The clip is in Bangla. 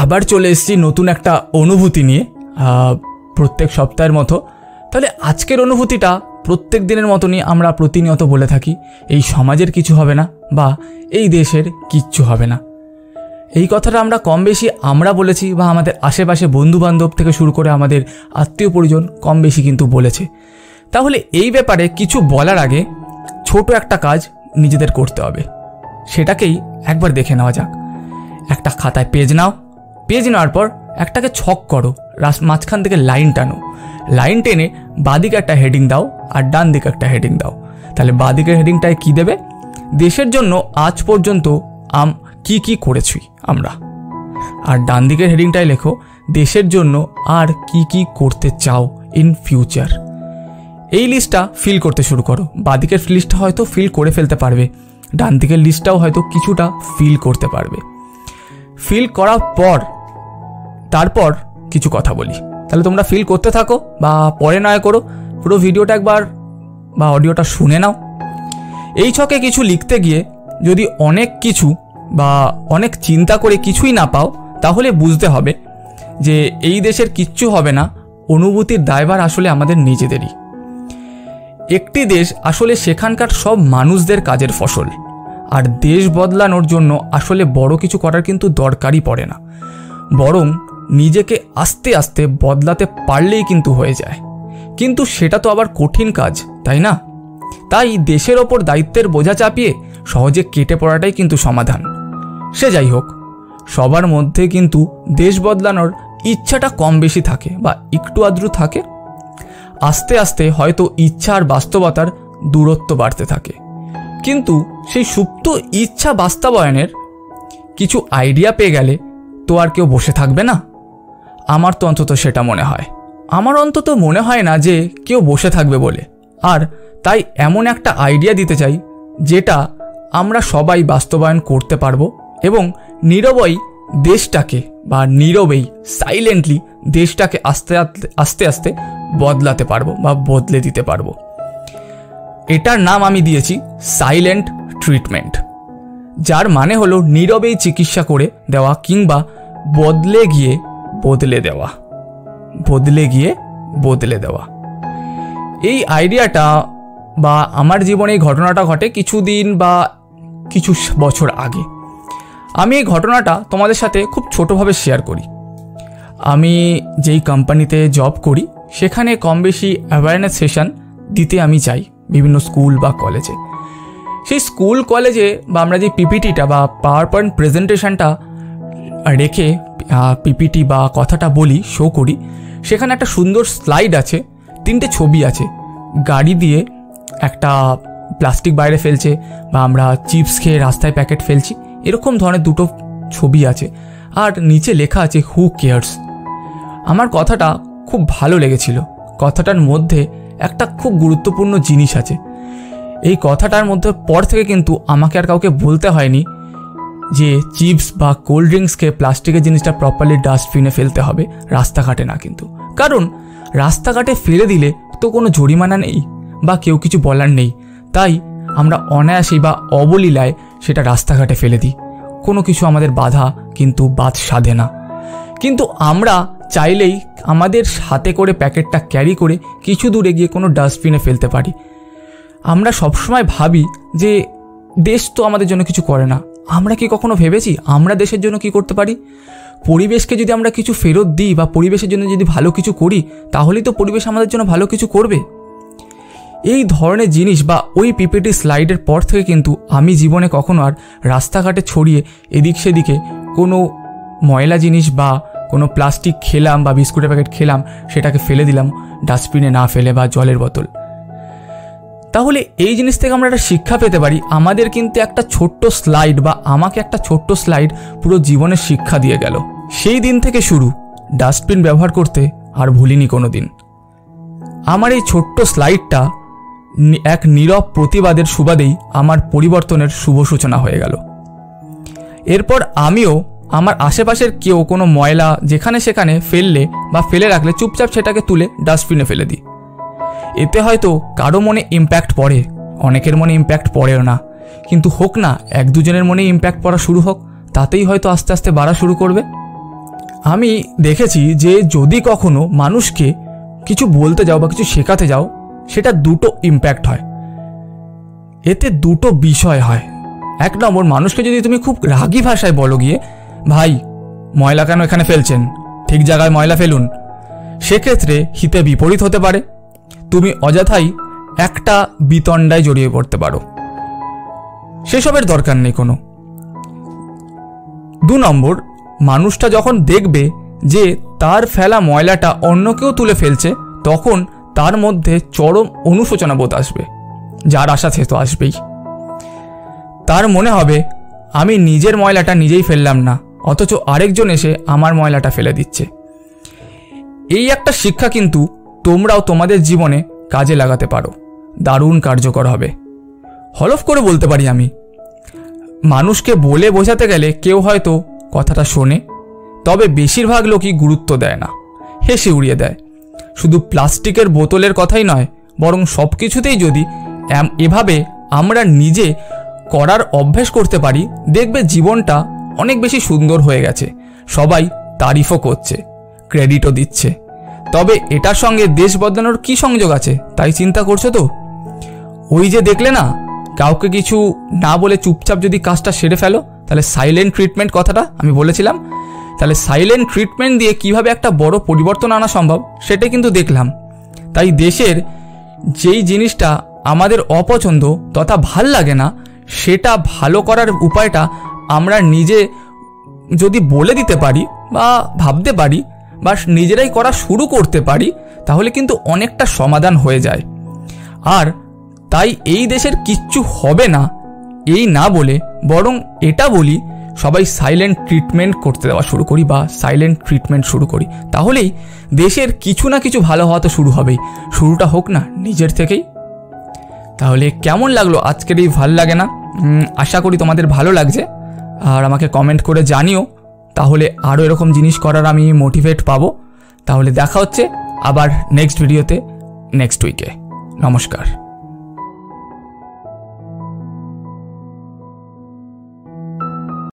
আবার চলে এসেছি নতুন একটা অনুভূতি নিয়ে প্রত্যেক সপ্তাহের মতো। তাহলে আজকের অনুভূতিটা প্রত্যেক দিনের মতনই আমরা প্রতিনিয়ত বলে থাকি, এই সমাজের কিছু হবে না বা এই দেশের কিচ্ছু হবে না। এই কথাটা আমরা কম বেশি আমরা বলেছি বা আমাদের আশেপাশে বন্ধুবান্ধব থেকে শুরু করে আমাদের আত্মীয় পরিজন কম বেশি কিন্তু বলেছে। তাহলে এই ব্যাপারে কিছু বলার আগে ছোট একটা কাজ নিজেদের করতে হবে, সেটাকেই একবার দেখে নেওয়া যাক। একটা খাতায় পেজ নাও, পেজ নেওয়ার পর একটাকে ছক করো, মাঝখান থেকে লাইন টানো, লাইন টেনে বাঁদিকে একটা হেডিং দাও আর ডান দিকে একটা হেডিং দাও। তাহলে বাঁদিকের হেডিংটায় কি দেবে? দেশের জন্য আজ পর্যন্ত কি কি করেছি আমরা। আর ডান দিকের হেডিংটায় লেখো দেশের জন্য আর কি কি করতে চাও ইন ফিউচার। এই লিস্টটা ফিল করতে শুরু করো। বাঁদিকের লিস্টটা হয়তো ফিল করে ফেলতে পারবে, ডান দিকের লিস্টটাও হয়তো কিছুটা ফিল করতে পারবে। ফিল করার পর তারপর কিছু কথা বলি, তাহলে তোমরা ফিল করতে থাকো বা পরে নয় করো, পুরো ভিডিওটা একবার বা অডিওটা শুনে নাও। এই ছকে কিছু লিখতে গিয়ে যদি অনেক কিছু বা অনেক চিন্তা করে কিছুই না পাও, তাহলে বুঝতে হবে যে এই দেশের কিচ্ছু হবে না। অনুভূতির দায়ভার আসলে আমাদের নিজেদেরই। একটি দেশ আসলে সেখানকার সব মানুষদের কাজের ফসল। আর দেশ বদলানোর জন্য আসলে বড় কিছু করার কিন্তু দরকারই পড়ে না, বরং নিজেকে আস্তে আস্তে বদলাতে পারলেই কিন্তু হয়ে যায়। কিন্তু সেটা তো আবার কঠিন কাজ, তাই না? তাই দেশের ওপর দায়িত্বের বোঝা চাপিয়ে সহজে কেটে পড়াটাই কিন্তু সমাধান। সে যাই হোক, সবার মধ্যে কিন্তু দেশ বদলানোর ইচ্ছাটা কম বেশি থাকে বা একটু আদ্রু থাকে। আস্তে আস্তে হয়তো ইচ্ছা আর বাস্তবতার দূরত্ব বাড়তে থাকে, কিন্তু সেই সুপ্ত ইচ্ছা বাস্তবায়নের কিছু আইডিয়া পেয়ে গেলে তো আর কেউ বসে থাকবে না। আমার তো অন্তত সেটা মনে হয়। আমার অন্তত মনে হয় না যে কেউ বসে থাকবে বলে। আর তাই এমন একটা আইডিয়া দিতে চাই যেটা আমরা সবাই বাস্তবায়ন করতে পারবো এবং নীরবেই দেশটাকে বা নীরবেই সাইলেন্টলি দেশটাকে আস্তে আস্তে আস্তে বদলাতে পারবো বা বদলে দিতে পারবো। এটার নাম আমি দিয়েছি সাইলেন্ট ট্রিটমেন্ট, যার মানে হলো নীরবেই চিকিৎসা করে দেওয়া কিংবা বদলে গিয়ে বদলে দেওয়া, বদলে গিয়ে বদলে দেওয়া। এই আইডিয়াটা বা আমার জীবনে এই ঘটনাটা ঘটে কিছুদিন বা কিছু বছর আগে। আমি এই ঘটনাটা তোমাদের সাথে খুব ছোটোভাবে শেয়ার করি। আমি যেই কোম্পানিতে জব করি সেখানে কম বেশি অ্যাওয়ারনেস সেশন দিতে আমি যাই বিভিন্ন স্কুল বা কলেজে। সেই স্কুল কলেজে বা আমরা যে পিপিটিটা বা পাওয়ার পয়েন্ট প্রেজেন্টেশনটা রেখে পিপিটি বা কথাটা বলি, শো করি, সেখানে একটা সুন্দর স্লাইড আছে, 3টে ছবি আছে। গাড়ি দিয়ে একটা প্লাস্টিক বাইরে ফেলছে বা আমরা চিপস খেয়ে রাস্তায় প্যাকেট ফেলছি, এরকম ধরনের 2টো ছবি আছে। আর নিচে লেখা আছে হু কেয়ার্স। আমার কথাটা খুব ভালো লেগেছিল। কথাটার মধ্যে একটা খুব গুরুত্বপূর্ণ জিনিস আছে। এই কথাটার মধ্যে পর থেকে কিন্তু আমাকে আর কাউকে বলতে হয়নি যে চিপস বা কোল্ড ড্রিঙ্কসকে প্লাস্টিকের জিনিসটা প্রপারলি ডাস্টবিনে ফেলতে হবে, রাস্তাঘাটে না। কিন্তু কারণ রাস্তাঘাটে ফেলে দিলে তো কোনো জরিমানা নেই বা কেউ কিছু বলার নেই, তাই আমরা অনায়াসেই বা অবলীলায় সেটা রাস্তাঘাটে ফেলে দিই। কোনো কিছু আমাদের বাধা কিন্তু বাদ সাধে না। কিন্তু আমরা চাইলেই আমাদের হাতে করে প্যাকেটটা ক্যারি করে কিছু দূরে গিয়ে কোনো ডাস্টবিনে ফেলতে পারি। আমরা সবসময় ভাবি যে দেশ তো আমাদের জন্য কিছু করে না। আমরা কি কখনো ভেবেছি আমরা দেশের জন্য কি করতে পারি? পরিবেশকে যদি আমরা কিছু ফেরত দিই বা পরিবেশের জন্য যদি ভালো কিছু করি, তাহলেই তো পরিবেশ আমাদের জন্য ভালো কিছু করবে। এই ধরনের জিনিস বা ওই পিপিটি স্লাইডের পর থেকে কিন্তু আমি জীবনে কখনো আর রাস্তাঘাটে ছড়িয়ে এদিক সেদিকে কোনো ময়লা জিনিস বা কোনো প্লাস্টিক খেলাম বা বিস্কুটের প্যাকেট খেলাম, সেটাকে ফেলে দিলাম ডাস্টবিনে না ফেলে বা জলের বোতল। তাহলে এই জিনিস থেকে আমরা একটা শিক্ষা পেতে পারি। আমাদের কিন্তু একটা ছোট্ট স্লাইড বা আমাকে একটা ছোট্ট স্লাইড পুরো জীবনের শিক্ষা দিয়ে গেল। সেই দিন থেকে শুরু ডাস্টবিন ব্যবহার করতে আর ভুলিনি কোনো দিন। আমার এই ছোট্ট স্লাইডটা এক নীরব প্রতিবাদের সুবাদেই আমার পরিবর্তনের শুভ সূচনা হয়ে গেল। এরপর আমিও আমার আশেপাশের কেউ কোনো ময়লা যেখানে সেখানে ফেললে বা ফেলে রাখলে চুপচাপ সেটাকে তুলে ডাস্টবিনে ফেলে দিই। এতে হয়তো কারো মনে ইম্প্যাক্ট পড়ে, অনেকের মনে ইম্প্যাক্ট পড়েও না, কিন্তু হোক না 1-2 জনের মনে ইম্প্যাক্ট পড়া শুরু হোক, তাতেই হয়তো আস্তে আস্তে বাড়া শুরু করবে। আমি দেখেছি যে যদি কখনো মানুষকে কিছু বলতে যাও বা কিছু শেখাতে যাও, সেটা দুটো ইম্প্যাক্ট হয়, এতে দুটো বিষয় হয়। এক নম্বর, মানুষকে যদি তুমি খুব রাগী ভাষায় বলো গিয়ে, ভাই ময়লা কেন এখানে ফেলছেন, ঠিক জায়গায় ময়লা ফেলুন, সেক্ষেত্রে হিতে বিপরীত হতে পারে, তুমি অযথাই একটা বিতণ্ডায় জড়িয়ে পড়তে পারো, সেসবের দরকার নেই কোনো। 2 নম্বর, মানুষটা যখন দেখবে যে তার ফেলা ময়লাটা অন্য কেউ তুলে ফেলছে, তখন তার মধ্যে চরম অনুশোচনা বোধ আসবে, যার আশা সে তো আসবেই। তার মনে হবে আমি নিজের ময়লাটা নিজেই ফেললাম না, অথচ আরেকজন এসে আমার ময়লাটা ফেলে দিচ্ছে। এই একটা শিক্ষা কিন্তু তোমরাও তোমাদের জীবনে কাজে লাগাতে পারো, দারুণ কার্যকর হবে। হলফ করে বলতে পারি আমি, মানুষকে বলে বোঝাতে গেলে কেউ হয়তো কথাটা শোনে, তবে বেশিরভাগ লোকই গুরুত্ব দেয় না, হেসে উড়িয়ে দেয়। শুধু প্লাস্টিকের বোতলের কথাই নয়, বরং সব কিছুতেই যদি এভাবে আমরা নিজে করার অভ্যেস করতে পারি, দেখবে জীবনটা অনেক বেশি সুন্দর হয়ে গেছে। সবাই তারিফও করছে, ক্রেডিটও দিচ্ছে। তবে এটার সঙ্গে দেশ বদলানোর কী সংযোগ আছে তাই চিন্তা করছো তো? ওই যে দেখলে না, কাউকে কিছু না বলে চুপচাপ যদি কাজটা সেরে ফেলো, তাহলে সাইলেন্ট ট্রিটমেন্ট কথাটা আমি বলেছিলাম, তাহলে সাইলেন্ট ট্রিটমেন্ট দিয়ে কিভাবে একটা বড় পরিবর্তন আনা সম্ভব সেটাই কিন্তু দেখলাম। তাই দেশের যেই জিনিসটা আমাদের অপছন্দ তথা ভাল লাগে না, সেটা ভালো করার উপায়টা আমরা নিজে যদি বলে দিতে পারি বা ভাবতে পারি বা নিজেরাই করা শুরু করতে পারি, তাহলে কিন্তু অনেকটা সমাধান হয়ে যায়। আর তাই এই দেশের কিচ্ছু হবে না এই না বলে, বরং এটা বলি সবাই সাইলেন্ট ট্রিটমেন্ট করতে দেওয়া শুরু করি বা সাইলেন্ট ট্রিটমেন্ট শুরু করি, তাহলেই দেশের কিছু না কিছু ভালো হওয়া তো শুরু হবেই। শুরুটা হোক না নিজের থেকেই। তাহলে কেমন লাগলো আজকের এই ভাল লাগে না? আশা করি তোমাদের ভালো লাগছে, আর আমাকে কমেন্ট করে জানিও, তাহলে আরও এরকম জিনিস করার আমি মোটিভেট পাবো। তাহলে দেখা হচ্ছে আবার নেক্সট ভিডিওতে, নেক্সট উইকে। নমস্কার।